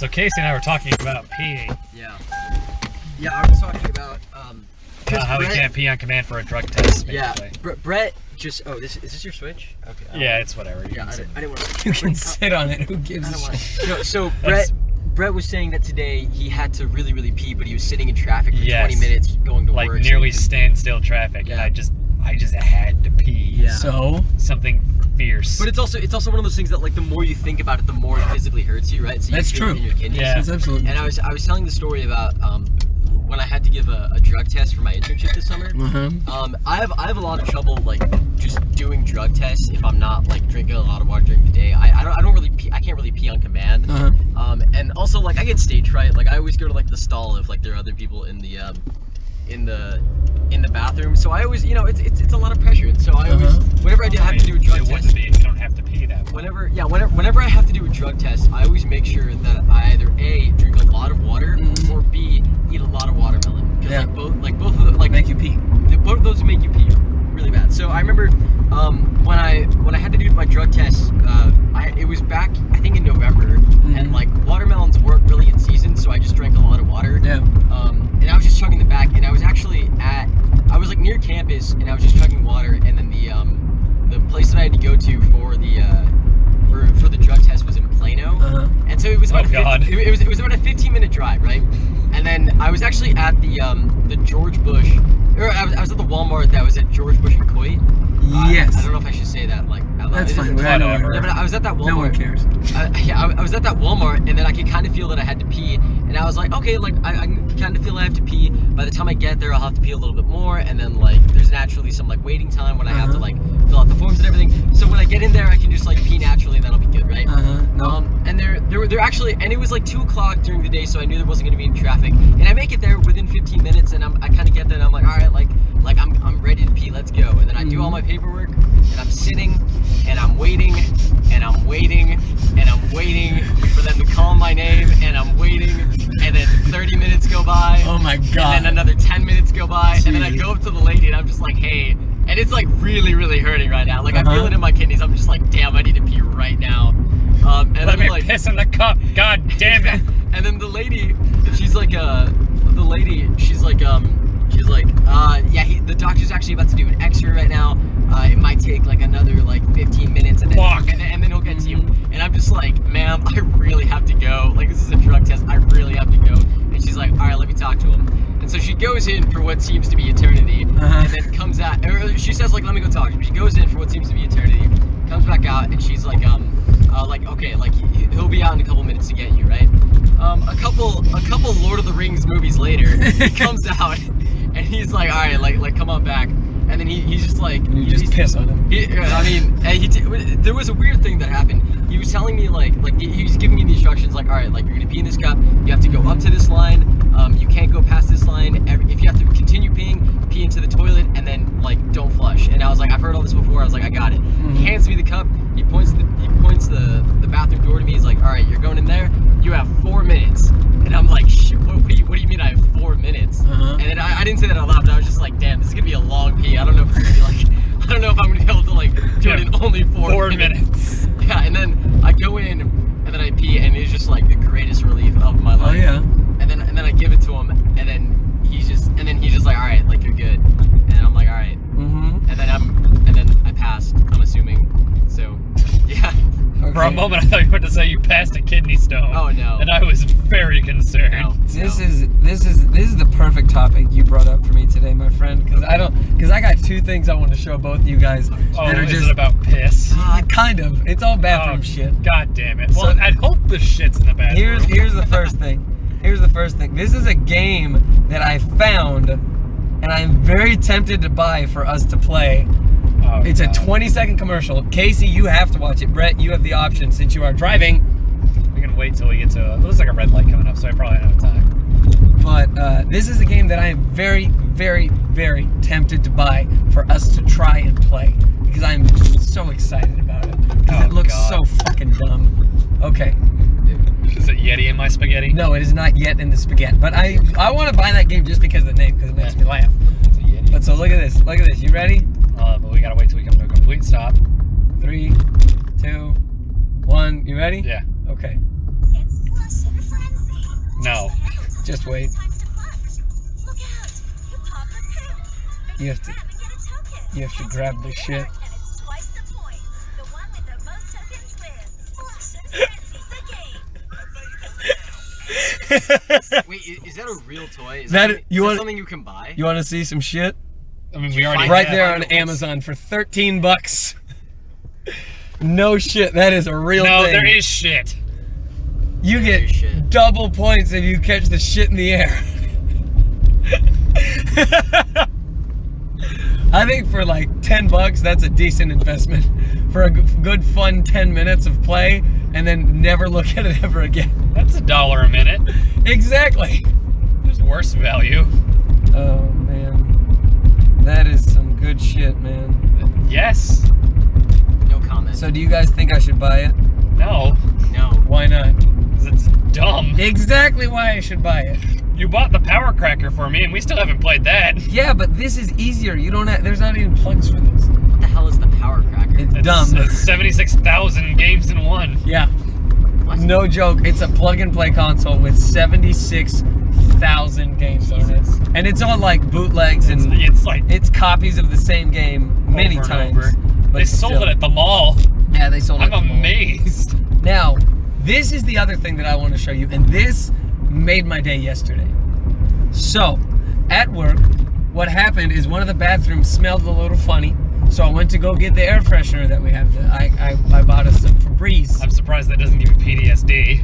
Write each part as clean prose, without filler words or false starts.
So Casey and I were talking about peeing. Yeah. Yeah, I was talking about How we can't pee on command for a drug test. Basically. Yeah. Brett just. Oh, is this your Switch? Okay. Yeah, it's whatever. Yeah, I didn't want to. You can sit on it. Who gives a shit? No, so Brett was saying that today he had to really, really pee, but he was sitting in traffic for 20 minutes going to work. Like nearly standstill traffic, and I just had to pee. Yeah. So something fierce. But it's also one of those things that, like, the more you think about it, the more it physically hurts you, right? So that's you feel true. it in your kidneys. Yeah, that's absolutely. And I was telling the story about when I had to give a drug test for my internship this summer. I have a lot of trouble, like, just doing drug tests if I'm not, like, drinking a lot of water during the day. I don't really pee. I can't really pee on command. And also, like, I get stage fright. Like, I always go to, like, the stall if, like, there are other people in the bathroom. So I always, it's a lot of pressure. And so I always, whenever I have to do a drug test, you don't have to pee that way. Whenever I have to do a drug test, I always make sure that I either A, drink a lot of water, or B, eat a lot of watermelon. Because both of them make you pee. Both of those make you pee really bad. So I remember when I had to do my drug test, it was back I think in November, and like watermelons weren't really in season, so I just drank a lot of water. Yeah. And I was just chugging the back, and I was actually I was like near campus, and I was just chugging water, and then the place that I had to go to for the drug test was in Plano, and so it was about it was about a 15-minute drive, right? And then I was actually at the George Bush, or I was at the Walmart that was at George Bush and Coit. Yes. I don't know if I should say that, like, out loud. That's fine. Whatever. Yeah, but I was at that Walmart. No one cares. I was at that Walmart, and then I could kind of feel that I had to pee, and I was like, okay, like, I kind of feel I have to pee. By the time I get there, I'll have to pee a little bit more, and then, like, there's naturally some, like, waiting time when I have to, like, fill out the forms and everything. So when I get in there, I can just, like, pee naturally, and that'll be good, right? And they're actually, and it was, like, 2 o'clock during the day, so I knew there wasn't going to be any traffic. And I make it there within 15 minutes, and I kind of get there, and I'm like, all right, like I'm ready to pee, let's go. And then I do all my paperwork, and I'm sitting, and I'm waiting, and I'm waiting, and I'm waiting for them to call my name, and I'm waiting, and then 30 minutes go by. Oh my god. And then another 10 minutes go by, Jeez. and then I go up to the lady, and I'm just like, hey, and it's like really, really hurting right now. Like I feel it in my kidneys. I'm just like, damn, I need to pee right now. And Let me like, piss in the cup. God damn it. And then the lady, she's like, the doctor's actually about to do an X-ray right now. It might take like another like 15 minutes, and then he'll get to you. And I'm just like, ma'am, I really have to go. Like, this is a drug test. I really have to go. And she's like, all right, let me talk to him. And so she goes in for what seems to be eternity, and then comes out. Or she says like, let me go talk to him. She goes in for what seems to be eternity, comes back out, and she's like, okay, like he'll be out in a couple minutes to get you, right? A couple Lord of the Rings movies later, he comes out, and he's like, all right, like come on back. And then he's just like, you just piss on him. There was a weird thing that happened. He was telling me like he was giving me the instructions, like, all right, like you're gonna pee in this cup. You have to go up to this line. You can't go past this line. If you have to continue peeing, pee into the toilet, and then like don't flush. And I was like, I've heard all this before. I was like, I got it. He hands me the cup. He points the bathroom door to me. He's like, all right, you're going in there. You have 4 minutes. And I'm like, shit, what do you mean I have 4 minutes? And then I didn't say that out loud, but I was just like, damn, this is gonna be a long pee. I don't know if I'm gonna be able to like do it in only 4 minutes. Yeah, and then I go in, and then I pee, and it's just like the greatest relief of my life. Oh yeah. And then I give it to him, and then he's just like, all right, like you're good. And I'm like, all right. And then I passed. I'm assuming. So, yeah. Okay. For a moment, I thought you were going to say you passed a kidney stone. Oh no. And I was very concerned. No. This is the perfect topic you brought up for me today, my friend. Because I got 2 things I want to show both you guys. Oh, that are is just it about piss? Kind of. It's all bathroom shit. God damn it. So, Well, I'd hope the shit's in the bathroom. Here's the first thing. This is a game that I found, and I'm very tempted to buy for us to play. Oh, it's God. a 20-second commercial. Casey, you have to watch it. Brett, you have the option since you are driving. We can wait till we get to. It looks like a red light coming up, so I probably don't have time. But this is a game that I am very, very, very tempted to buy for us to try and play because I'm so excited about it. Because it looks so fucking dumb. Okay. Is it Yeti in my spaghetti? No, it is not yet in the spaghetti. But I want to buy that game just because of the name, because it makes me laugh. It's a Yeti. But so look at this. Look at this. You ready? But we gotta wait till we come to a complete stop. 3, 2, 1. You ready? Yeah. Okay. It's No. Just wait. You have to grab the shit. Wait, is that a real toy? Is That- that, you is want- that something you can buy? You want to see some shit? I mean, we already Right have. there on Amazon for $13. No shit, that is a real No, thing. there is shit. You There get is shit. double points if you catch the shit in the air. I think for like $10, that's a decent investment for a good fun 10 minutes of play, and then never look at it ever again. That's $1 a minute. Exactly. There's worse value. Oh man, that is some good shit, man. Yes. No comment. So do you guys think I should buy it? No. No. Why not? 'Cause it's dumb. Exactly why I should buy it. You bought the power cracker for me, and we still haven't played that. Yeah, but this is easier. You don't have, there's not even plugs for this. What the hell is the power cracker? It's dumb. It's 76,000 games in one. Yeah. What? No joke. It's a plug-and-play console with 76,000 games on it, and it's on like bootlegs and It's like it's copies of the same game many over and times. over. but They sold still. it at the mall. Yeah, they sold it. I'm at the mall. amazed. Now, this is the other thing that I want to show you, and this made my day yesterday. So, at work, what happened is one of the bathrooms smelled a little funny, so I went to go get the air freshener that we have. I bought us some Febreze. I'm surprised that doesn't give you PTSD.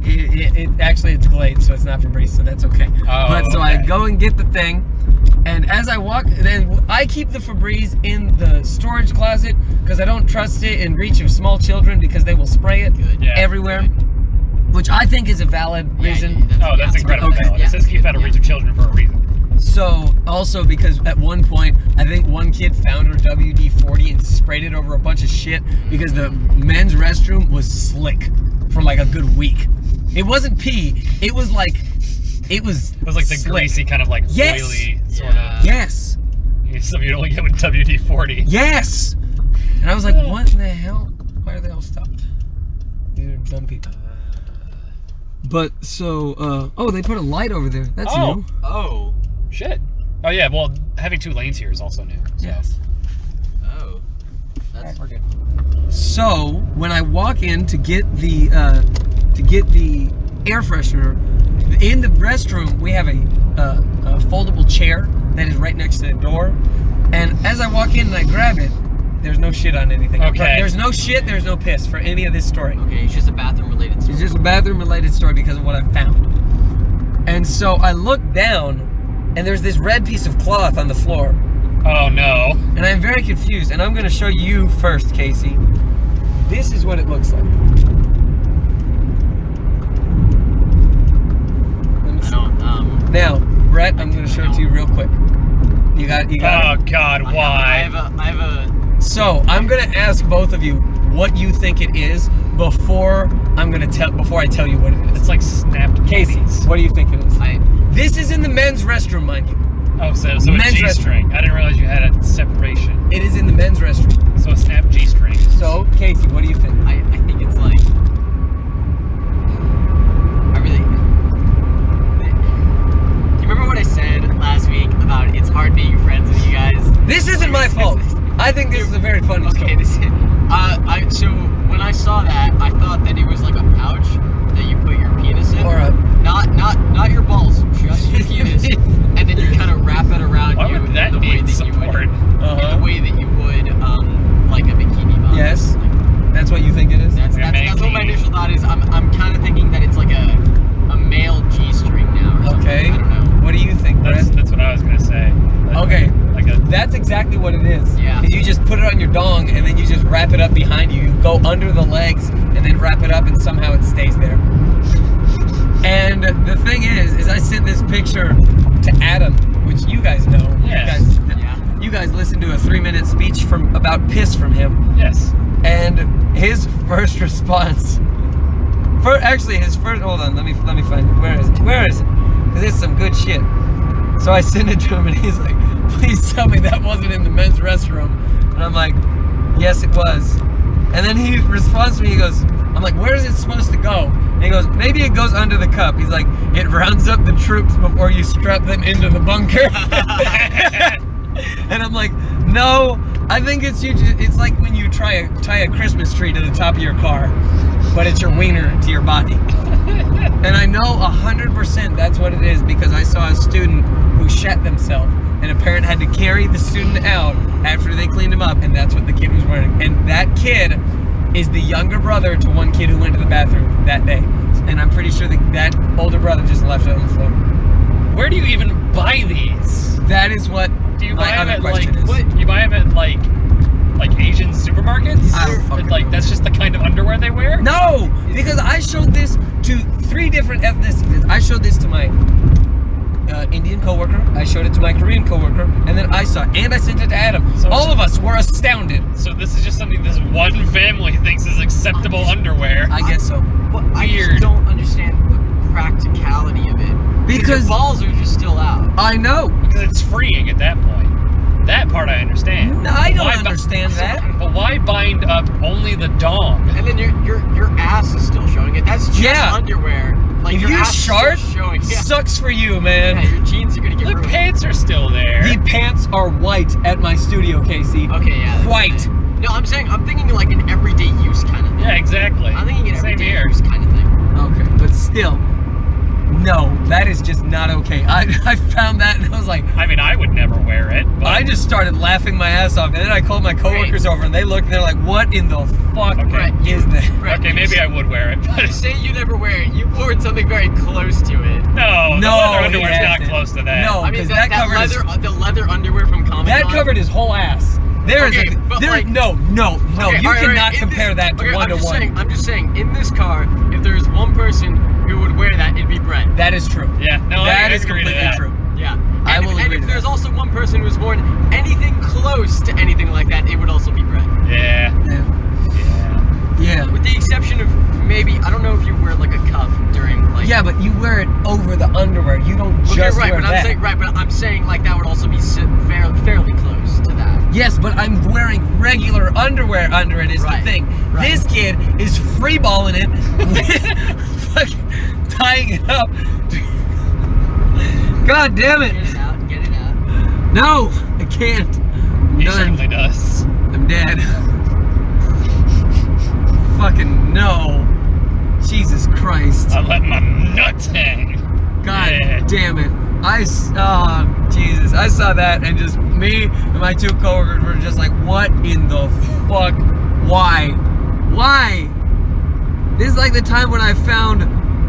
It actually, it's Glade, so it's not Febreze, so that's okay. Oh, But so I okay. go and get the thing, and as I walk, then I keep the Febreze in the storage closet because I don't trust it in reach of small children because they will spray it Good. Yeah. everywhere, which I think is a valid reason. Oh, that's incredible. okay. It says keep out of reach of children for a reason. So also because at one point I think one kid found her WD-40 and sprayed it over a bunch of shit because the men's restroom was slick for like a good week. It wasn't pee. It was like It was like the slick. greasy kind of like Yes. oily sort Yeah. Yes. of stuff you don't get with WD-40. Yes. And I was like, what in the hell? Why are they all stopped? These are dumb people. But so, oh, they put a light over there. That's Oh. new. Oh. Shit. Oh yeah, well having 2 lanes here is also new. So. Yes. Oh. That's We're good. So when I walk in to get the air freshener, in the restroom we have a foldable chair that is right next to the door, and as I walk in and I grab it, there's no shit on anything. Okay. There's no shit. There's no piss for any of this story. okay. It's just a bathroom related story. It's just a bathroom related story because of what I found. And so I look down, and there's this red piece of cloth on the floor. Oh no. And I'm very confused, and I'm going to show you first, Casey. This is what it looks like. Let me I see. don't. Now, Brett, I'm going to show it to you real quick. You got Oh it? god, I why? have a. So, I'm going to ask both of you what you think it is before I tell you what it is. It's like snapped Casey, panties. what do you think it is? I. This is in the men's restroom, mind you. Oh, so a Men's G-string. I didn't realize you had a separation. It is in the men's restroom. So a snap G-string. So, Casey, what do you think? I think it's like. I really. Do you remember what I said last week about it's hard being friends with you guys? This isn't my fault. I think this is a very funny Okay, story. this is. So when I saw that, I thought that it was like a pouch that you put your penis in. Or a Not your balls, just your penis, and then you kind of wrap it around Why you would in that the way need that you support? would, in Uh-huh. the way that you would, like a bikini bottom. Yes. That's what you think it is? That's Like a what my mankini. initial thought is. I'm kind of thinking that it's like a male G-string now. Or something. Okay. I don't know. What do you think, Brett? That's what I was gonna say. Okay. Like a That's exactly what it is. Yeah. 'Cause you just put it on your dong and then you just wrap it up behind you. You go under the legs and then wrap it up and somehow it stays there. And the thing is I sent this picture to Adam, which you guys know. Yes. Yeah. You guys listened to a 3-minute speech about piss from him. yes. And his first response, hold on, let me find it. Where is it? Because it's some good shit. So I sent it to him and he's like, please tell me that wasn't in the men's restroom. And I'm like, yes, it was. And then he responds to me, he goes, I'm like, where is it supposed to go? And he goes, maybe it goes under the cup. He's like, it rounds up the troops before you strap them into the bunker. And I'm like, no, I think it's like when you tie a Christmas tree to the top of your car, but it's your wiener to your body. And I know 100% that's what it is, because I saw a student who shat themselves, and a parent had to carry the student out after they cleaned him up, and that's what the kid was wearing. And that kid is the younger brother to one kid who went to the bathroom that day. And I'm pretty sure that older brother just left it on the floor. Where do you even buy these? That is what Do you buy my them other at question like is. what? You buy them at like Asian supermarkets? I don't fucking Like know. that's just the kind of underwear they wear? No, because I showed this to 3 different ethnicities. I showed this to my Indian coworker, I showed it to my Korean coworker, and then I saw it, and I sent it to Adam. So all of us were astounded. So this is just something this one family thinks is acceptable underwear. I guess so. Well, I Weird. just don't understand the practicality of it. Because your balls are just still out. I know. Because it's freeing at that point. That part I understand. No, I don't Why understand that. But why bind up only the dong? And then your ass is still showing it. That's just Yeah. underwear. Like If your you ass is still shart, showing. Yeah. sucks for you, man. Yeah, your jeans are gonna get The ruined. pants are still there. The pants are white at my studio, Casey. Okay, yeah. that's White. okay. No, I'm thinking like an everyday use kind of thing. Yeah, exactly. I'm thinking an Same everyday here. use kind of thing. Okay, but still, no, that is just not okay. I found that and I was like, I mean, I would never wear it. But I just started laughing my ass off, and then I called my coworkers over, and they looked, and they're like, "What in the fuck Okay. is that?" Brett, Okay, you maybe I would wear it. You But say you never wear it. You wore something very close to it. no, the No, leather he underwear's not hasn't. close to that. No. I mean, Because that covered his- leather, the leather underwear from Comic That Con. covered his whole ass. There is Okay, but like- no. Okay, You all right, cannot all right, compare that to okay, one to one. I'm just saying, in this car, if there's one person who would wear that, it'd be Brett. That is true. Yeah, no, I That is agree to completely that. true. Yeah. I And will if, and agree if to there's that. also one person who's worn anything close to anything like that, it would also be Brett. Yeah, Yeah. yeah. Yeah. With the exception of maybe, I don't know if you wear like a cup during like. Yeah, but you wear it over the underwear. You don't Okay, just right, wear but that. I'm saying like that would also be fairly close to that. Yes, but I'm wearing regular underwear under it is Right, the thing. right. This kid is freeballing it, with fucking tying it up. God damn it. Get it out, get it out. No, I can't. I'm He done. certainly does. I'm dead. Fucking no. Jesus Christ. I let my nuts hang. God Yeah. damn it. Jesus. I saw that and just me and my 2 coworkers were just like, what in the fuck? Why? Why? This is like the time when I found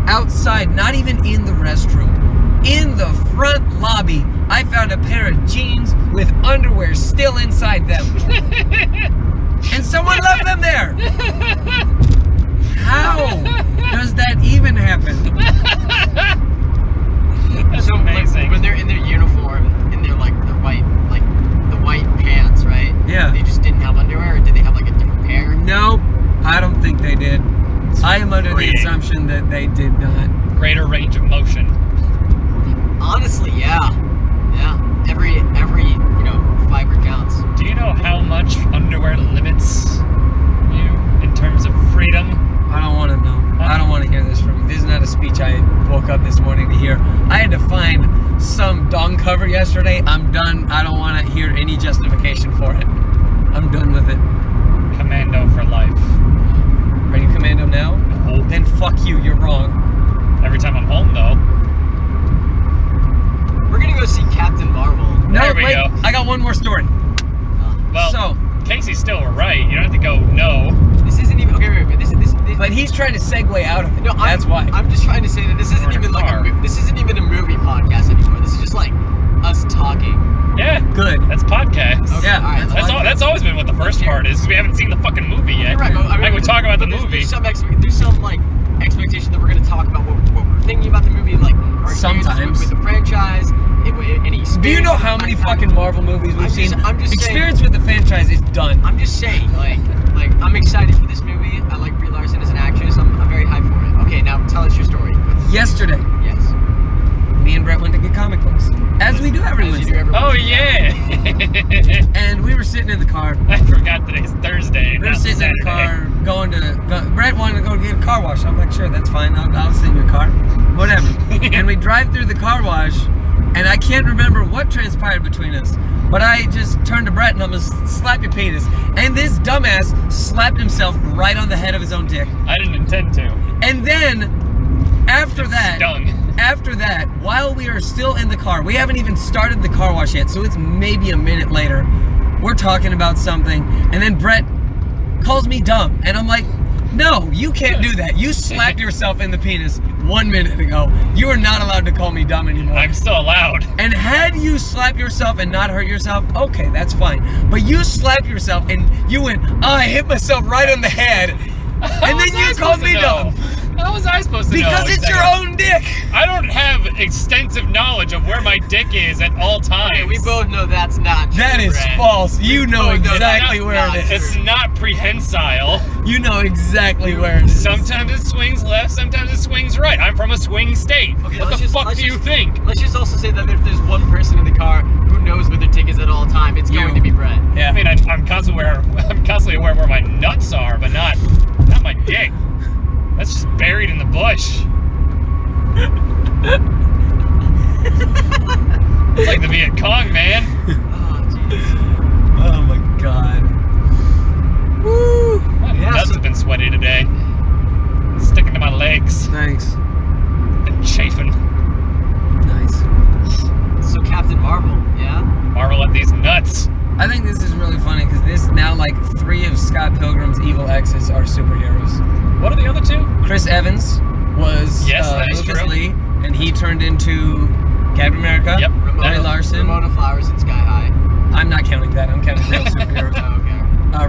outside, not even in the restroom, in the front lobby, I found a pair of jeans with underwear still inside them. And someone left them there. How does that even happen? That's So amazing. like, when they're in their uniform and they're like the white pants, right? Yeah. They just didn't have underwear, or did they have like a different pair? No, I don't think they did. I am under the freeing. assumption that they did not. Greater range of motion. Honestly, yeah. Every fiber counts. Do you know how much underwear limits you in terms of freedom? I don't want to know. I don't want to hear this from you. This is not a speech I woke up this morning to hear. I had to find some dong cover yesterday. I'm done. I don't want to hear any justification for it. I'm done with it. Commando for life. Are you commando now? No. Then fuck you. You're wrong. Every time I'm home, though. We're gonna go see Captain Marvel. No, There we wait. go. I got one more story. Well, So, Casey's still right. You don't have to go no. This isn't even okay. Wait. This. but he's trying to segue out of it. No, That's why. I'm just trying to say that this isn't We're in a even like car. this isn't even a movie podcast anymore. This is just like us talking. Yeah, Good. that's podcast. Okay, Yeah, all right, That's always been what the first part is. 'Cause we haven't seen the fucking movie yet. You're right, but, I mean, like we talk about the but movie. There's some like expectation that we're gonna talk about what we're thinking about the movie, like our experiences Sometimes. with the franchise. Any Do you know how many fucking Marvel movies we've seen? I'm just saying- Experience with the franchise is done. I'm just saying, like I'm excited for this movie. I like Brie Larson as an actress. I'm very hyped for it. Okay, now tell us your story. Yesterday, Yes. me and Brett went to get comic books. As we do every As you do Wednesday. every Oh Wednesday. yeah. And we were sitting in the car. I forgot today's Thursday. We were not sitting in the Saturday. car Brett wanted to go get a car wash. I'm like, sure, that's fine. I'll sit in your car. Whatever. And we drive through the car wash, and I can't remember what transpired between us. But I just turned to Brett and I'm gonna slap your penis. And this dumbass slapped himself right on the head of his own dick. I didn't intend to. And then, after It that, stung. while we are still in the car, we haven't even started the car wash yet, so it's maybe a minute later, we're talking about something, and then Brett calls me dumb, and I'm like, no, you can't do that. You slapped yourself in the penis 1 minute ago. You are not allowed to call me dumb anymore. I'm still allowed. And had you slapped yourself and not hurt yourself, okay, that's fine. But you slapped yourself and you went, oh, I hit myself right on the head. And then you called me dumb. How was I supposed to know? Because it's your own dick. I don't have extensive knowledge of where my dick is at all times. Hey, we both know that's not true. That is Brett. false. You know both know exactly that's where not it is. It's not prehensile. You know exactly where it is. Sometimes it swings left, sometimes it swings right. I'm from a swing state. Okay, What the fuck do you think? Let's just also say that if there's one person in the car who knows where their dick is at all time, it's going to be Brett. Yeah. I mean, I'm constantly aware where my nuts are, but not my dick. That's just buried in the bush. It's like the Viet Cong, man. Oh, jeez. Oh my god. Woo! My Yeah, nuts so- have been sweaty today. It's sticking to my legs. Thanks. Been chafing. Nice. So Captain Marvel, yeah? Marvel at these nuts. I think this is really funny because this now, like, 3 of Scott Pilgrim's evil exes are superheroes. What are the other two? Chris Evans was Yes, that is Lucas true. Lee, and he turned into Captain America. Yep. Brie Larson. Ramona Flowers in Sky High. I'm not counting that. I'm counting real superheroes. Oh, okay.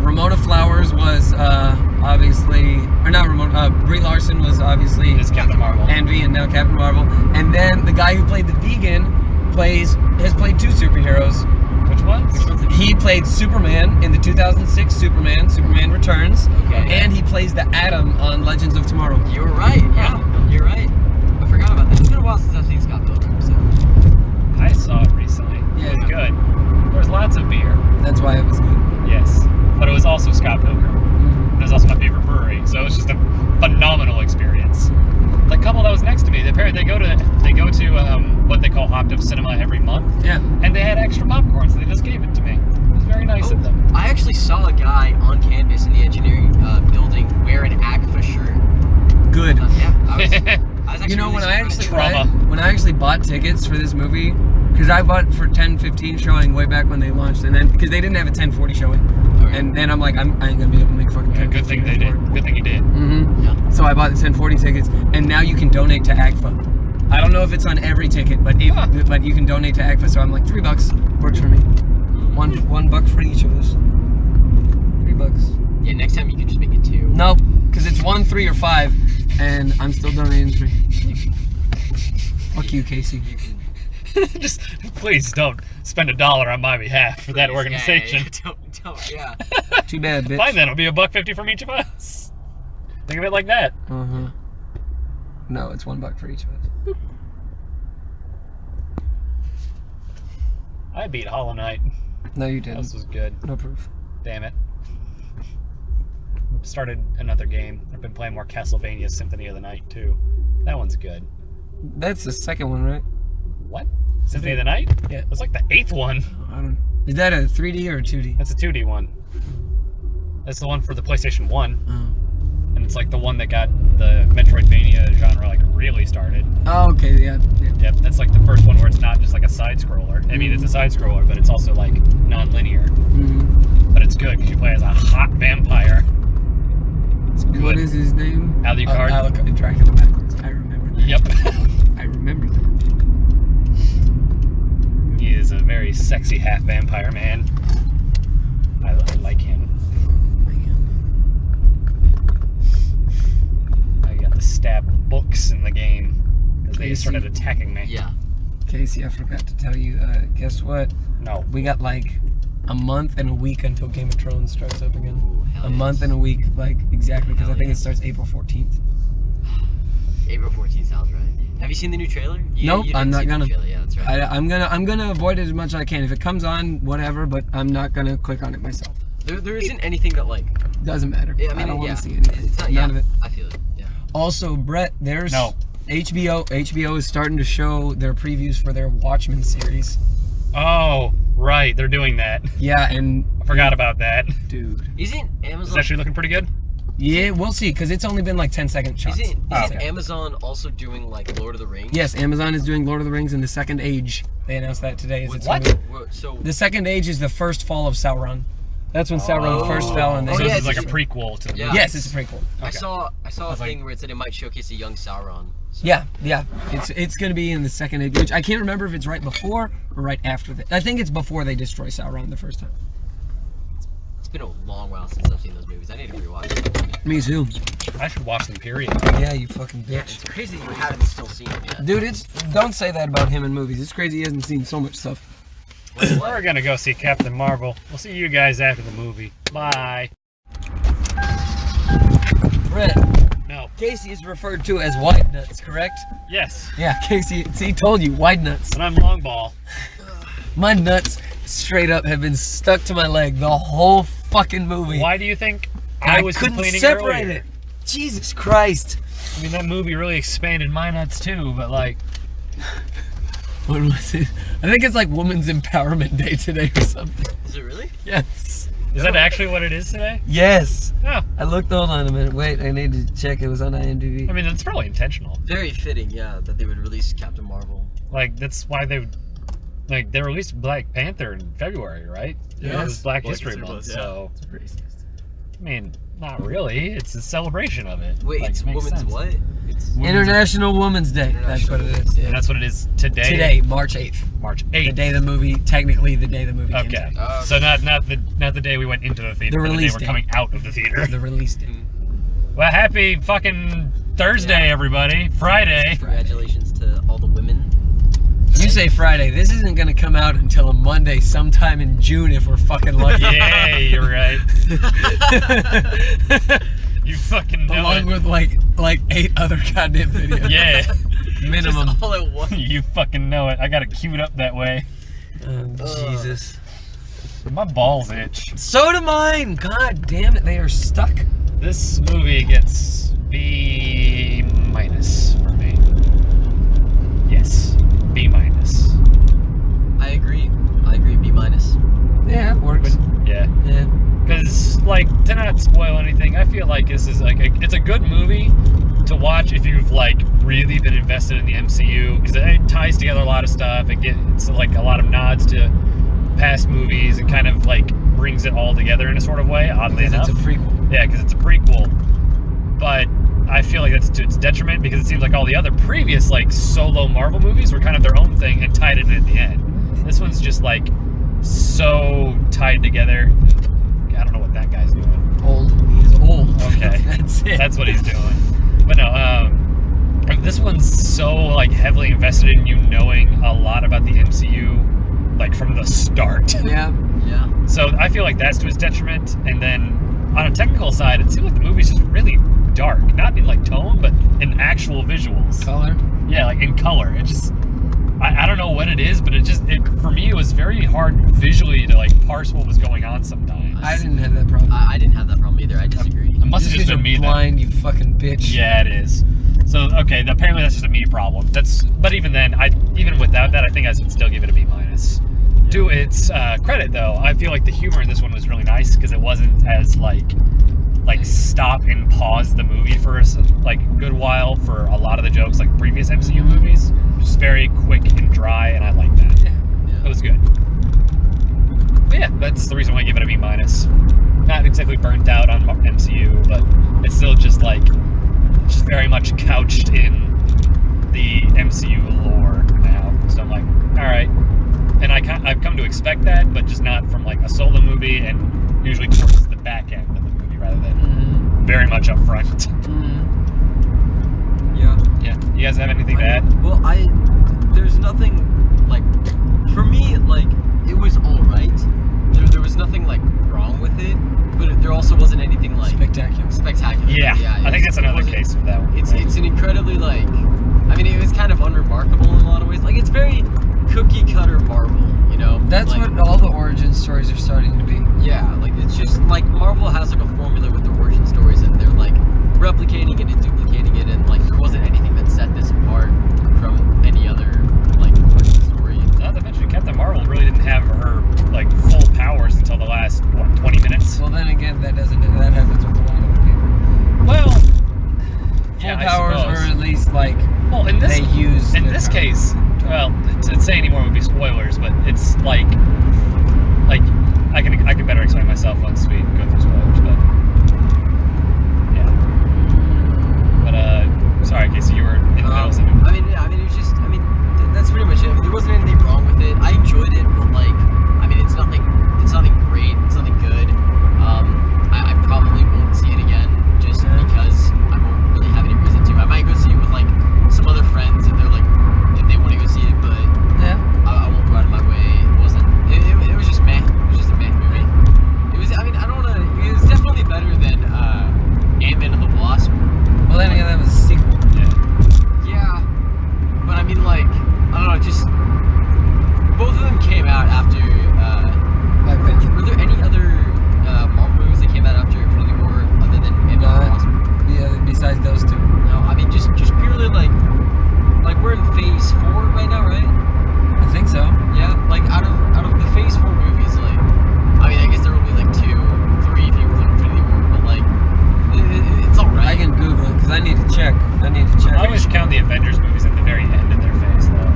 Ramona Flowers was obviously, or not Ramona. Brie Larson was obviously It's Captain Marvel. Envy, and now Captain Marvel. And then the guy who played the vegan has played 2 superheroes. Which ones? He played Superman in the 2006 Superman Returns, Okay. and he plays the Atom on Legends of Tomorrow. You're right, yeah. You're right. I forgot about that. It's been a while since I've seen Scott Pilgrim, so. I saw it recently. Yeah. It was good. There was lots of beer. That's why it was good. Yes. But it was also Scott Pilgrim. It was also my favorite brewery, so it was just a phenomenal experience. The couple that was next to me, they go to what they call Hopped Up Cinema every month, Yeah. and they had extra popcorn, so they just gave it to me. It was very nice of them. I actually saw a guy on campus in the engineering building wear an ACFA shirt. Good. Yeah, I was actually You know, really when I surprised. actually when I actually bought tickets for this movie, because I bought for 10:15 showing way back when they launched, and then because they didn't have a 10:40 showing, Okay. and then I'm like, I ain't gonna be able to make fucking 10:15. Good thing they did. Good thing you did. Mm-hmm. Yeah. So I bought the 10:40 tickets, and now you can donate to AGFA. I don't know if it's on every ticket, but but you can donate to AGFA. So I'm like, $3 works for me. One buck for each of us. $3. Yeah, next time you can just make it 2. Nope, because it's 1, 3, or 5, and I'm still donating 3. Fuck you, Casey. Just please don't spend $1 on my behalf for that organization. Yeah. Too bad, bitch. Fine, then it'll be $1.50 from each of us. Think of it like that. Uh-huh. No, it's $1 for each of us. I beat Hollow Knight. No, you didn't. This was good. No proof. Damn it. Started another game. I've been playing more Castlevania Symphony of the Night too. That one's good. That's the second one, right? What? Symphony of the Night? Yeah. That's like the 8th one. I don't. Is that a 3D or a 2D? That's a 2D one. That's the one for the PlayStation 1. Oh. And it's like the one that got the Metroidvania genre like really started. Oh, okay. Yeah. Yep, that's like the first one where it's not just like a side scroller. I mean, it's a side scroller, but it's also like non-linear. Mm-hmm. But it's good because you play as a hot vampire. It's good. What is his name? Alucard. Alucard. Dracula backwards. I remember that. Yep. I remember that. He is a very sexy half vampire man. I like him. I got to stab books in the game because they started attacking me. Yeah. Casey, I forgot to tell you. Guess what? No. We got like a month and a week until Game of Thrones starts up again. Ooh, hell A month yes. and a week, like exactly, because I Hell think it yes. starts April 14th. April 14th sounds right. Have you seen the new trailer? Nope, you I'm didn't not see the gonna. trailer. Yeah, that's right. I'm gonna avoid it as much as I can. If it comes on, whatever. But I'm not gonna click on it myself. There isn't anything that like. Doesn't matter. Yeah, I mean, don't want yeah. to see anything. It's not, None of it. I feel it. Yeah. Also, Brett, there's No. HBO is starting to show their previews for their Watchmen series. Oh, right. They're doing that. Yeah, and I forgot about that. dude. Isn't It's Amazon? actually looking pretty good. Yeah, we'll see, because it's only been like 10-second shots. Isn't okay. Amazon also doing like Lord of the Rings? Yes, Amazon is doing Lord of the Rings and the Second Age. They announced that today. Is What? it's So The Second Age is the first fall of Sauron. That's when Sauron first fell, and they. So yeah, this is like a it's- prequel to the Yeah. movie. Yes, it's a prequel. I saw a was like- thing where it said it might showcase a young Sauron. So. Yeah. It's gonna be in the Second Age, which I can't remember if it's right before or right after that. I think it's before they destroy Sauron the first time. It's been a long while since I've seen those movies. I need to rewatch them. Me too. I should watch them, period. Yeah, you fucking Yeah, bitch. it's crazy you haven't still seen them yet. Dude, don't say that about him in movies. It's crazy he hasn't seen so much stuff. We're gonna go see Captain Marvel. We'll see you guys after the movie. Bye. Brett, No. Casey is referred to as wide nuts, correct? Yes. Yeah, Casey, he told you, wide nuts. And I'm long ball. My nuts straight up have been stuck to my leg the whole fucking movie. Why do you think And I was couldn't complaining separate earlier? it. Jesus Christ. I mean, that movie really expanded my nuts too, but like, What was it? I think it's like Women's Empowerment Day today or something. Is it really? Yes. is that actually what it is today? Yes. Yeah. I looked, hold on a minute. Wait, I need to check. It was on IMDb. I mean, it's probably intentional. Very fitting, yeah, that they would release Captain Marvel. Like, that's why they released Black Panther in February, right? Yes. It was Black Black History History Month, Month, yeah. so It's racist. I mean, not really. It's a celebration of it. Wait, Like, it's it makes Women's sense. what? It's Women's- International Women's Day. That's what it is. And that's what it is today. Today, March 8th. March The 8th. day the movie, technically the day the movie came Okay. out. So not the day we went into the theater, The but the day release we're date. coming out of the theater. The release date. Well, happy fucking Thursday, Yeah. everybody. Friday. Congratulations to all the women. You say Friday. This isn't going to come out until a Monday sometime in June if we're fucking lucky. Yeah, you're right. You fucking know Along it. with like 8 other goddamn videos. Yeah. Minimum. Just all at once. You fucking know it. I got it queued up that way. Jesus. My balls itch. So do mine. God damn it. They are stuck. This movie gets B- for me. Yes, B-. I agree. B-. Yeah, it works. Yeah. Yeah. Because, like, to not spoil anything, I feel like this is like it's a good movie to watch if you've like really been invested in the MCU, because it ties together a lot of stuff. It's like a lot of nods to past movies and kind of like brings it all together in a sort of way. Oddly enough, It's a prequel. yeah, because it's a prequel. But I feel like that's to its detriment, because it seems like all the other previous like solo Marvel movies were kind of their own thing and tied in at the end. This one's just like so tied together. I don't know what that guy's doing. Old. He's old. Okay. That's it. That's what he's doing. But no, this one's so like heavily invested in you knowing a lot about the MCU, like from the start. Yeah. Yeah. So I feel like that's to its detriment. And then on a technical side, it seems like the movie's just really dark, not in like tone, but in actual visuals. Color. Yeah, like in color. It just, I don't know what it is, but for me, it was very hard visually to like parse what was going on sometimes. I didn't have that problem. I didn't have that problem either. I disagree. It must have just been me then. blind, you fucking bitch. Yeah, it is. So okay, apparently that's just a me problem. But even then, even without that, I think I would still give it a B-. To its credit, though, I feel like the humor in this one was really nice, because it wasn't as like stop and pause the movie for a good while for a lot of the jokes like previous MCU movies. Just very quick and dry, and I like that. Yeah. It was good. But yeah, that's the reason why I give it a B-. Not exactly burnt out on MCU, but it's still just very much couched in the MCU lore now. So I'm like, all right. And I've come to expect that, but just not from like a solo movie, and usually towards the back end of the movie rather than very much up front. Yeah. Yeah. You guys have anything to add? Well, there's nothing, like, for me, like, it was alright. There was nothing, like, wrong with it, but there also wasn't anything, like Spectacular. spectacular. Yeah, I think that's another wasn't- case of that one. It's an incredibly like, I mean, it was kind of unremarkable in a lot of ways. Like it's very cookie cutter Marvel, you know. That's like, what all the origin stories are starting to be. Yeah, like it's just like Marvel has like a formula with their origin stories, and they're like replicating it and duplicating it, and like there wasn't anything that set this apart from any other like origin story. Not to mention, Captain Marvel really didn't have her like full powers until the last 20 minutes. Well, then again, that happens with a lot of the people. Well, Full yeah, I powers, suppose. or at least like Well, in this they use. in their this powers. case, well, to say any more would be spoilers, but it's like I can better explain myself once we go through spoilers, but yeah. But sorry, Casey, you were in the middle of something. I mean, it was just, I mean, that's pretty much it. I mean, there wasn't anything wrong with it. I enjoyed it, but like, I mean, it's nothing great. It's nothing good. I probably won't see it again just because I won't really have any reason to. I might go see it with like some other friends if they want to go see it, but Yeah. I won't go out of my way. It was just meh. It was just a meh movie. It was, I mean, I don't want to, it was definitely better than Ant-Man and the Wasp. Well, then again, that was a sequel. Yeah, but I mean, like, I don't know, just both of them came out after. Black Panther. Were there any other Marvel movies that came out after Infinity War other than Ant-Man and the Wasp? Yeah, besides those two. No, I mean just purely like we're in Phase 4 right now, right? I think so. Yeah, like out of the Phase 4 movies, like, I mean, I guess there will be like 2, 3 if you include Infinity War, but like it's alright. I can Google it because I need to check. I always count the Avengers movies at the very end of their phase, though.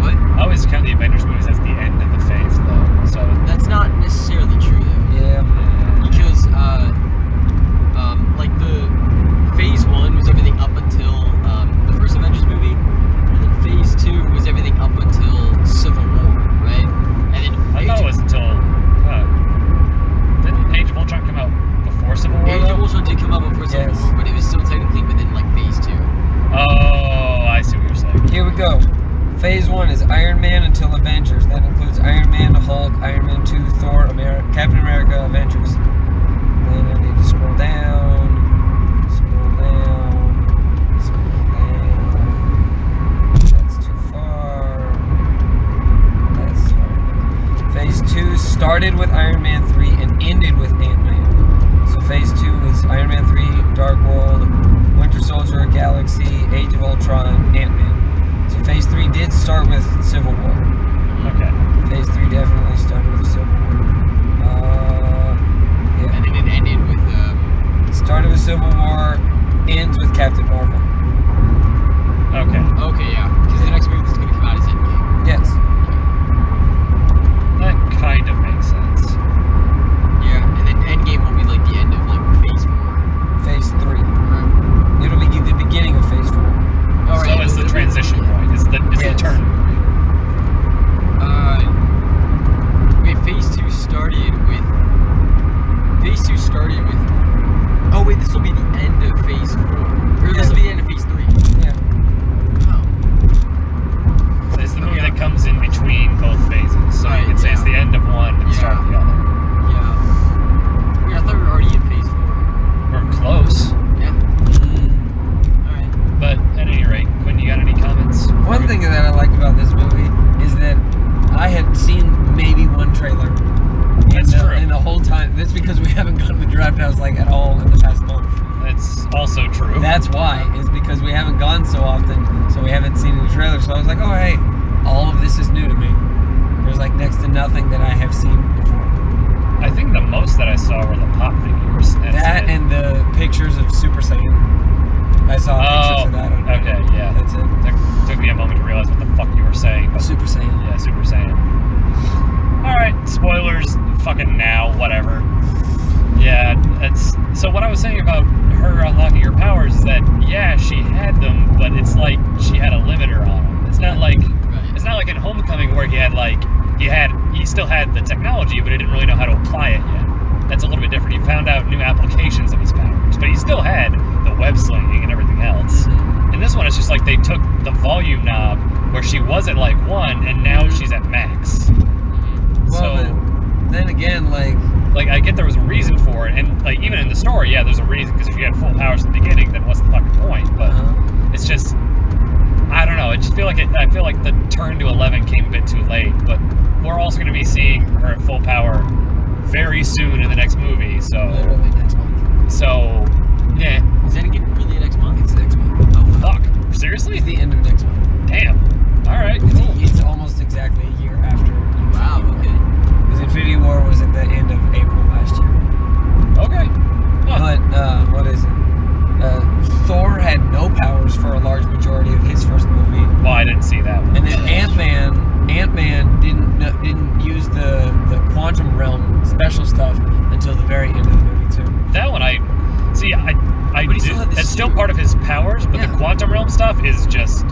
What? I always count the Avengers movies as the end of the phase, though. So That's not necessarily true though. Yeah. Because like the Phase 1 was everything up until the first Avengers movie, and then Phase 2 was everything up until Civil War, right? And then I thought it was until didn't Age of Ultron come out before Civil War? Age of though? Ultron did come out before Civil Yes. War, but it was still technically within like Phase 2. Oh, I see what you're saying. Here we go. Phase 1 is Iron Man until Avengers. That includes Iron Man, Hulk, Iron Man 2, Thor, Captain America, Avengers. Then I need to scroll down. That's too far. That's far. Phase 2 started with Iron Man 3 and ended with Ant-Man. So Phase 2 is Iron Man 3, Dark World, Winter Soldier, Galaxy, Age of Ultron, Ant-Man. So Phase 3 did start with Civil War. Okay. Phase 3 definitely started with Civil War. Yeah. And then it ended with Started with Civil War, ends with Captain Marvel. Okay. okay, yeah, because the next movie that's gonna come out is Endgame. Yes. That kind of makes sense. Yeah, and then Endgame will be like the end of like Phase 4. Phase 3. Right. It'll be the beginning of Phase 4. All right, So it's the it'll be- transition point. It's the Yes. turn. Wait, Phase 2 started with. Oh wait, this will be the end of Phase 4, or this will be the end of Phase 3. Yeah. Oh. So it's the movie Okay. that comes in between both phases. So Right, you can say it's yeah. the end of one and the start of the other. Yeah. Wait, I thought we were already in Phase 4. We're close. Yeah. Mm. All right. But at any rate, Quinn, you got any comments? One thing that I like about this movie is that I had seen maybe one trailer. That's true. In the whole time. That's because we haven't gone to the draft house like at all in the past month. That's also true. That's why, is because we haven't gone so often, so we haven't seen any trailers. So I was like, oh hey, all of this is new to me. There's like next to nothing that I have seen before. I think the most that I saw were the pop figures. That's That it. and the pictures of Super Saiyan. I saw pictures of that on okay, yeah. That's it. Took me a moment to realize what the fuck you were saying. But Super Saiyan. yeah, Super Saiyan. Alright, spoilers, fucking now, whatever. Yeah, it's so what I was saying about her unlocking her powers is that yeah, she had them, but it's like she had a limiter on them. It's not like in Homecoming where he still had the technology, but he didn't really know how to apply it yet. That's a little bit different. He found out new applications of his powers, but he still had the web slinging and everything else. In this one, it's just like they took the volume knob where she was at like 1, and now she's at max. Well, So then again, like I get there was a reason for it, and like even in the story, yeah, there's a reason, because if you had full powers at the beginning, then what's the fucking point? But it's just, I don't know. I just feel like I feel like the turn to 11 came a bit too late. But we're also going to be seeing her at full power very soon in the next movie. So literally next month. So yeah. Is that again really next month? It's next month. Oh fuck! Seriously? It's the end of next month. Damn. All right. Cool. It's almost exactly a year after. Wow. Okay. Because Infinity War was at the end of April last year. Okay. Huh. But what is it? Thor had no powers for a large majority of his first movie. Well, I didn't see that one. And then Ant-Man didn't use the quantum realm special stuff until the very end of the movie too. That one I But he still had the that's still suit. part of his powers, but Yeah. the quantum realm stuff is just,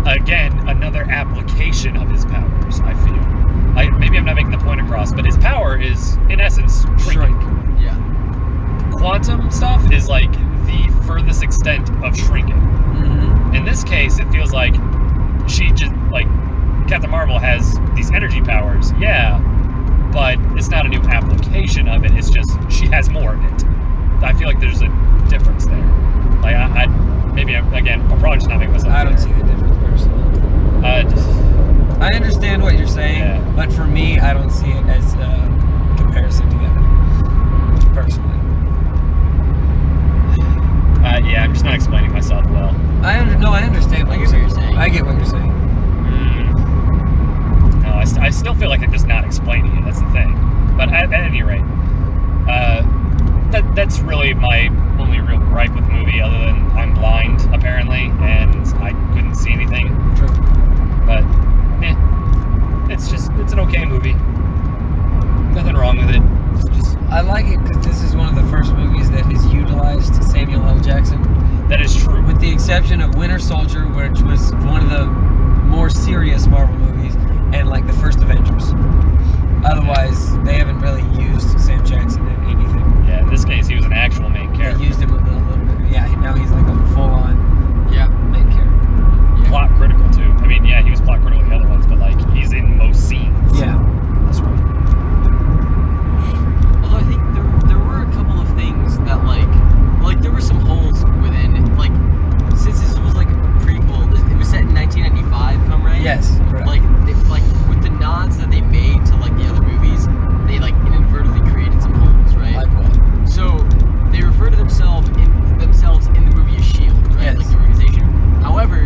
again, another application of his powers, I feel. Maybe I'm not making the point across, but his power is, in essence, shrinking. Yeah. Quantum stuff is like the furthest extent of shrinking. Mm-hmm. In this case, it feels like she just, like, Captain Marvel has these energy powers, yeah, but it's not a new application of it, it's just she has more of it. I feel like there's a difference there. Like, I'm probably just not making myself I don't clear. see the difference personally. I understand what you're saying, Yeah. but for me, I don't see it as a comparison together. Personally. Yeah, I'm just not explaining myself well. I understand what I you're get what saying. you're saying. I get what you're saying. No, I still feel like I'm just not explaining it. That's the thing. But at any rate, that's really my only real gripe with the movie, other than I'm blind apparently, and I couldn't see anything. True. But it's an okay movie. Nothing wrong with it. I like it because this is one of the first movies that has utilized Samuel L. Jackson. That is true. With the exception of Winter Soldier, which was one of the more serious Marvel movies, and like the first Avengers. Otherwise, they haven't really used Sam Jackson in anything. Yeah, in this case, he was an actual main They character. used him a little bit. Yeah, now he's like a full-on Yeah. main character. Plot critical too. I mean, yeah, he was plot critical in the other ones, but like he's in most scenes. Yeah. That's right. Although I think there were a couple of things that like there were some holes within it. Like, since this was like a prequel, it was set in 1995, if I'm right? Yes, correct. Like with the nods that they made to like the other movies, they like inadvertently created some holes, right? Like what? So they refer to themselves in the movie as S.H.I.E.L.D., right? Yes. Like the organization. However,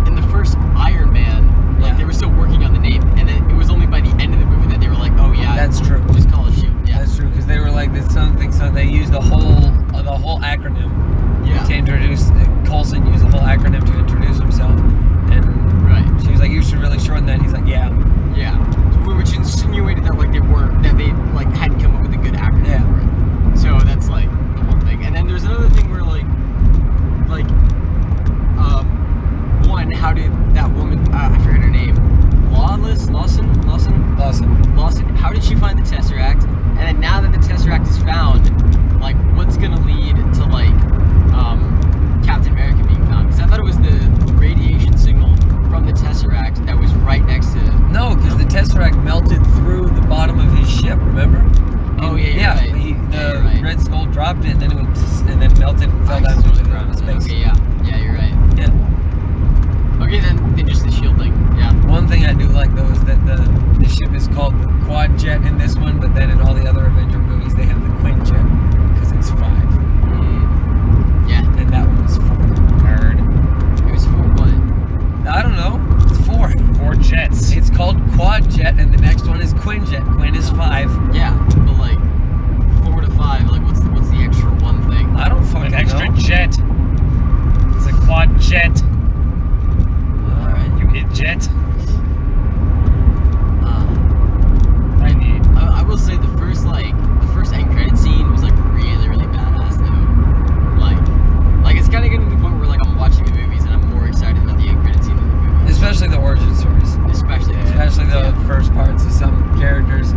in the first Iron Man, like Yeah. they were still working on the name, and then it was only by the end of the movie that they were like, oh yeah, That's true. just call it S.H.I.E.L.D. Yeah. That's true, because they were like, this something, so they used the whole acronym Yeah. to introduce, Coulson used the whole acronym to introduce himself, and Right. she was like, you should really shorten that, he's like, yeah. Yeah. Which insinuated that like they hadn't come up with a good acronym Yeah. for it. So that's like the one thing. And then there's another thing where one, how did that woman, I forget her name, Lawson, how did she find the Tesseract? And then now that the Tesseract is found, like what's gonna lead to like Captain America being found? Because I thought it was the radiation signal from the Tesseract that was right next to. No, because the Tesseract melted through the bottom of his ship, remember? Oh, yeah, you're right. The You're right. Red Skull dropped it, and then it went, and then melted and fell down into the space. Okay, yeah, you're right. Yeah. Okay, then just the shield thing. Yeah. One thing I do like though is that the ship is called the Quad Jet in this one, but then in all the other Avenger movies they have the Quinjet because it's 5, Yeah. and that one is 4. Nerd. It was 4 what? I don't know. It's 4. 4 jets. It's called Quad Jet, and the next one is Quinjet. Quinn is 5. Yeah, but like 4 to 5. Like what's the extra one thing? I don't fucking An extra know. jet. It's a quad jet. All right. You hit jet. Uh, I need. I will say the first end credit scene was like really really badass though. Like it's kind of getting to the point where like I'm watching the movies and I'm more excited about the end credit scene than the movies. Especially the origin stories. Especially The first parts of some characters.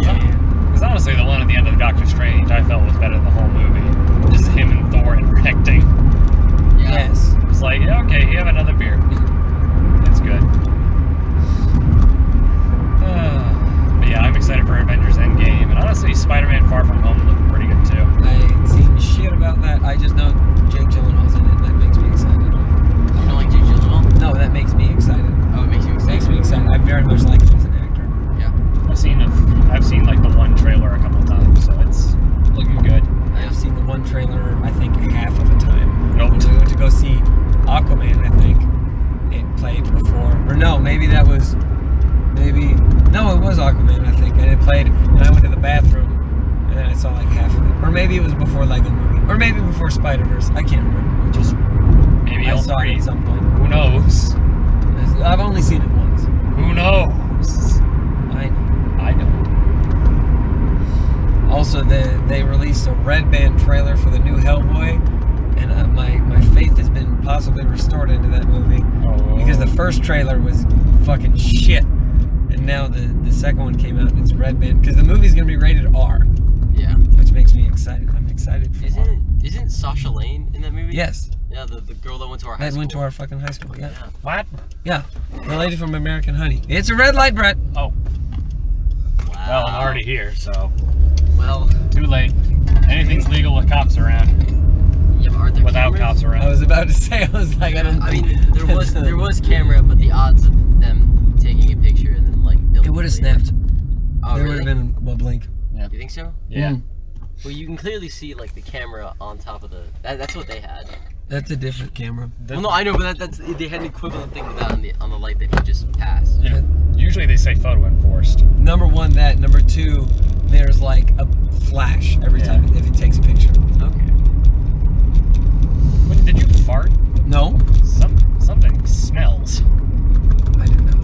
Yeah. Because honestly, the one at the end of Doctor Strange, I felt was better than the whole movie. Just him and Thor interacting. Yeah. Yes. It's like, yeah, okay, you have another beer. It's good. But yeah, I'm excited for Avengers I just know Jake Gyllenhaal's in it. And that makes me excited. You don't like Jake Gyllenhaal? No, that makes me excited. Oh, it makes you excited. Makes me excited. I very much like him as an actor. Yeah. I've seen like the one trailer a couple times, so it's looking good. I've seen the one trailer, I think, half of the time. Nope. When we went to go see Aquaman, I think it played before. Or no, maybe it was Aquaman, I think, and it played, and I went to the bathroom, and then I saw like half of it. Or maybe it was before Lego Movie. Or maybe before Spider-Verse. I can't remember. Just Maybe I all saw three. it at some point. Who knows? I've only seen it once. Who knows? I know. Also, they released a Red Band trailer for the new Hellboy, and my faith has been possibly restored into that movie. Oh. Because the first trailer was fucking shit, and now the second one came out and it's Red Band. Because the movie's gonna be rated R, Yeah. which makes me excited. I'm excited for R. Isn't Sasha Lane in that movie? Yes, Yeah, the girl that went to our high that school. went to our fucking high school. Yeah, What? yeah, the lady from American Honey. It's a red light, Brett. Oh, Wow. well, I'm already here, so Well, too late. Anything's legal with cops around. yeah, but aren't there Without cameras? cops around. I was about to say, I was like, I don't. I think mean, there was that's, there was camera, but the odds of them taking a picture and then like building It would have it later- snapped. Oh, There would really? have been a blink. You think so? Yeah. Mm. Well, you can clearly see like the camera on top of the. That's what they had. That's a different camera. Well, no, I know, but that's they had an equivalent thing with that on the light that he just passed. Yeah. Usually they say photo enforced. Number one, that. Number two, there's like a flash every time if he takes a picture. Okay. Did you fart? No, Something smells. I didn't know.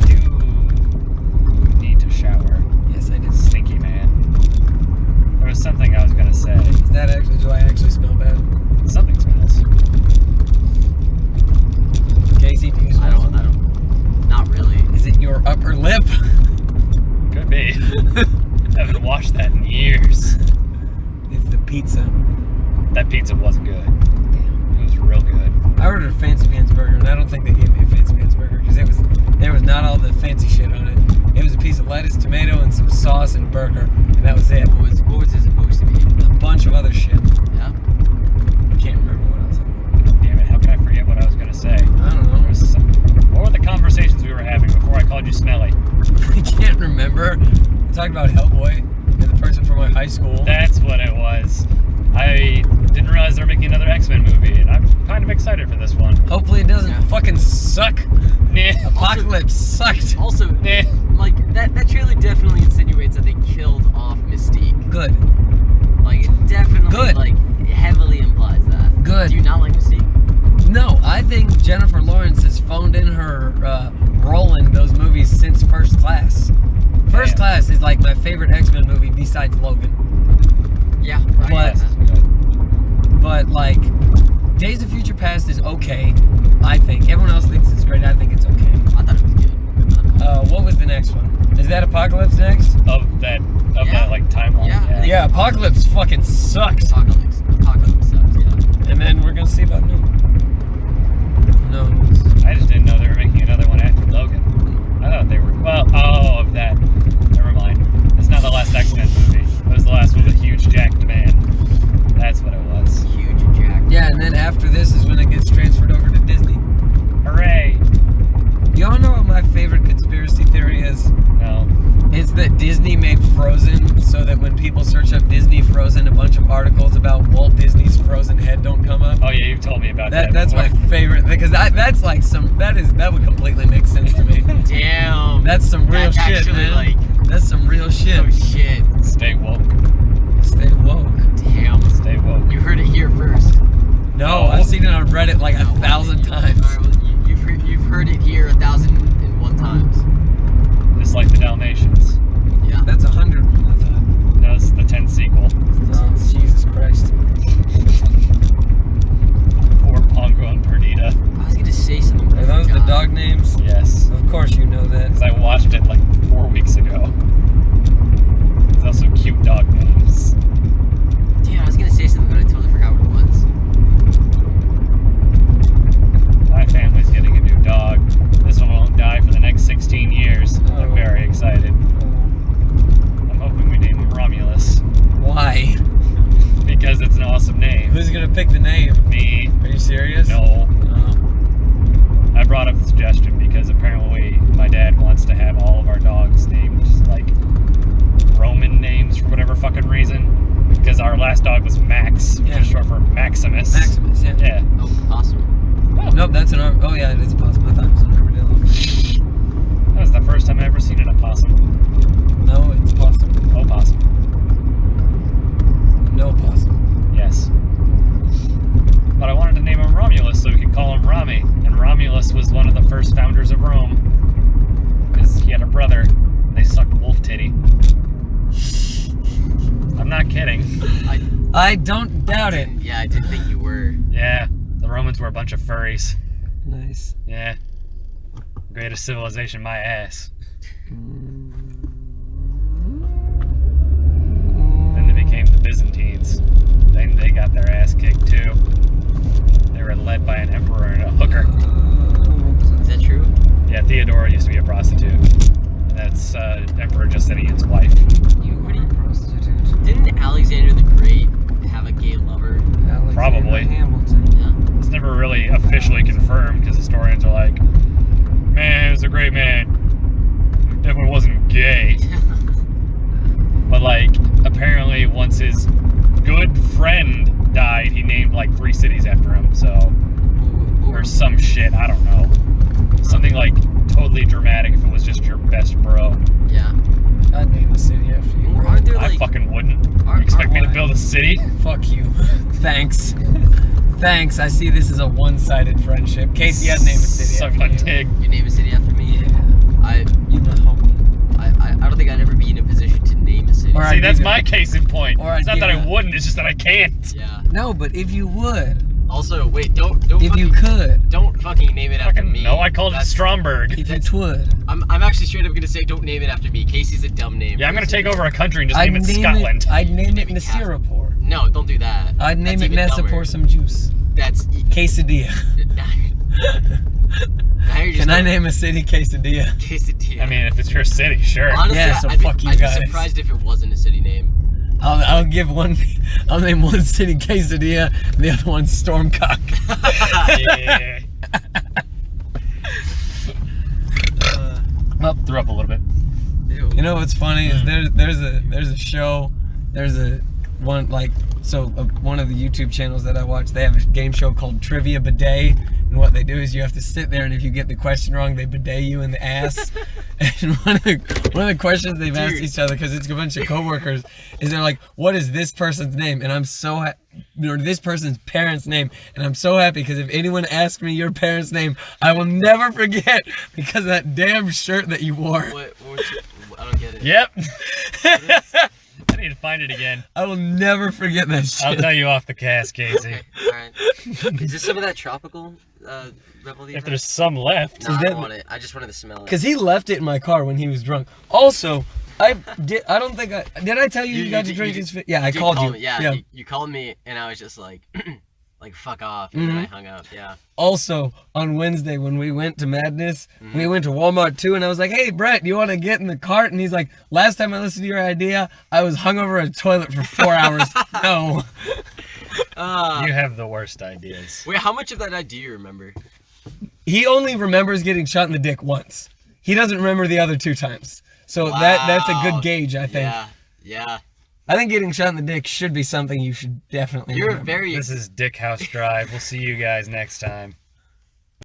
You need to shower. Yes, I did. Stinky man. There was something I was gonna say. Is that actually? Do I actually smell bad? Something smells. Casey, do you smell? I don't. Not really. Is it your upper lip? Could be. Haven't washed that in years. It's the pizza. That pizza was good. Damn. It was real good. I ordered a Fancy Pants burger, and I don't think they gave me a Fancy Pants burger because there was not all the fancy shit on it. It was a piece of lettuce, tomato, and some sauce and burger, and that was it. What was it supposed to be? A bunch of other shit. Yeah. I can't remember what else. Damn it, how can I forget what I was gonna say? I don't know. What were the conversations we were having before I called you smelly? I can't remember. I talked about Hellboy and the person from my high school. That's what it was. I didn't realize they were making another X-Men movie, and I'm kind of excited for this one. Hopefully it doesn't Yeah. fucking suck. Nah. Apocalypse sucked. Also, Nah. like that trailer definitely insinuates that they killed off Mystique. Good. Like it definitely Good. like heavily implies that. Good. Do you not like Mystique? No, I think Jennifer Lawrence has phoned in her role in those movies since First Class. First Damn. Class is like my favorite X-Men movie besides Logan. Yeah. But- Right. But like, Days of Future Past is okay, I think. Everyone else thinks it's great. I think it's okay. I thought it was good. What was the next one? Is that Apocalypse next? Of that Yeah. like timeline. Yeah. Yeah, Apocalypse fucking sucks. Apocalypse sucks. Yeah. And then we're gonna see about New. No. I just didn't know they were making another one after Logan. I thought they were. Well, of that. Never mind. It's not the last X-Men movie. It was the last one with a huge jacked man. That's what it was. Huge jack. Yeah, and then after this is when it gets transferred over to Disney. Hooray! Y'all know what my favorite conspiracy theory is? No. It's that Disney made Frozen so that when people search up Disney Frozen, a bunch of articles about Walt Disney's Frozen head don't come up. Oh yeah, you've told me about that. That's my before. favorite because that's like that would completely make sense to me. Damn. That's some real That's shit, actually man. like. That's some real shit. Oh shit. Stay woke. Stay woke. Damn. Stay woke. You heard it here first. No, Oh. I've seen it on Reddit like 1,000 times. All right, well, you've heard it here 1,001 times. Just like the Dalmatians. Yeah. That's 100. I thought. That's the 10th sequel. Oh, Jesus Christ. Poor Pongo and Perdita. I was gonna say something. but I Are those the forgot. dog names? Yes. Of course you know that. Because I watched it like 4 weeks ago. There's also cute dog names. Damn, I was gonna say something, but I totally forgot what it was. My family's getting a new dog. This one won't die for the next 16 years. I'm Oh. very excited. I'm hoping we name him Romulus. Why? Because it's an awesome name. Who's gonna serious? No. Oh. I brought up the suggestion because apparently my dad wants to have all of our dogs named like Roman names for whatever fucking reason. Because our last dog was Max, which Yeah. is short for Maximus. Maximus, yeah. Yeah. Oh, awesome. Oh, Nope, that's an oh yeah, it is a possum. I thought it was an armadillo. that was the first time I ever seen an opossum. No, it's possum. Opossum. No possum. Yes. But I wanted to name him Romulus so we could call him Rami. And Romulus was one of the first founders of Rome. Because he had a brother. And they sucked wolf titty. I'm not kidding. I don't doubt it. Yeah, I didn't think you were. Yeah, the Romans were a bunch of furries. Nice. Yeah. Greatest civilization, my ass. Then they became the Byzantines. Then they got their ass kicked too. They were led by an emperor and a hooker. Is that true? Yeah, Theodora used to be a prostitute. And that's Emperor Justinian's wife. What do you prostitute? Didn't Alexander the Great have a gay lover? Alexander Probably. Hamilton. Yeah. It's never really officially confirmed because historians are like, man, he was a great man. He definitely wasn't gay. But like, apparently once his good friend died, he named like 3 cities after him, so, or some shit, I don't know. Something like totally dramatic if it was just your best bro. Yeah. I'd name a city after you. Or aren't there I like fucking wouldn't. Are- You expect me to why? build a city? Fuck you. Thanks. Thanks. I see this as a one-sided friendship. Casey, I'd name a city Suck after my you. dick. you name a city after me? Yeah. I You know. I don't think I'd ever be in a position to name a city. Or See, I'd that's give my it- case in point. or I'd It's not give that I it- wouldn't, it's just that I can't. Yeah. No, but if you would, Also, wait, don't if you could, don't fucking name it after Fucking me. no, I called it That's- Stromberg. if you would, I'm actually straight up gonna say don't name it after me. Casey's a dumb name. Yeah, I'm for a gonna take city. over a country and just I'd name it name Scotland. it. I'd name it Name it Castle. Nasirapur. No, don't do that. I'd name That's it even Nessa dumber. pour some juice. That's Quesadilla. Now you're just Can I going- name a city Quesadilla? Quesadilla? I mean, if it's your city, sure. honestly, Yeah, so I'd be, fuck you I'd be guys. surprised if it wasn't a city name. I'll give one. I'll name one city Quesadilla, and the other one Stormcock. Yeah. Well, threw up a little bit. Ew. You know what's funny is there's a show, one of the YouTube channels that I watch. They have a game show called Trivia Bidet, and what they do is you have to sit there, and if you get the question wrong, they bidet you in the ass. And one of the questions they've asked Dude. each other, because it's a bunch of coworkers, is they're like, "What is this person's name?" And I'm so this person's parents' name, and I'm so happy because if anyone asks me your parents' name, I will never forget because of that damn shirt that you wore. What I don't get it. Yep. I need to find it again. I will never forget that shit. I'll tell you off the cast, Casey. Okay, alright. Is this some of that tropical Rebel Leaf? If there's some left. No, I that- don't want it. I just wanted to smell it. Because he left it in my car when he was drunk. Also, I don't think did I tell you got to drink his fit? Yeah, I You did called call you. me, yeah, you called me, and I was just like, like fuck off, and then I hung up. Yeah. Also, on Wednesday when we went to Madness, we went to Walmart too, and I was like, "Hey, Brett, you want to get in the cart?" And he's like, "Last time I listened to your idea, I was hung over a toilet for 4 hours." No. You have the worst ideas. Wait, how much of that do you remember? He only remembers getting shot in the dick once. He doesn't remember the other 2 times. So that's a Wow. good gauge, I think. Yeah. I think getting shot in the dick should be something you should definitely You're remember. very. This is Dick House Drive. We'll see you guys next time.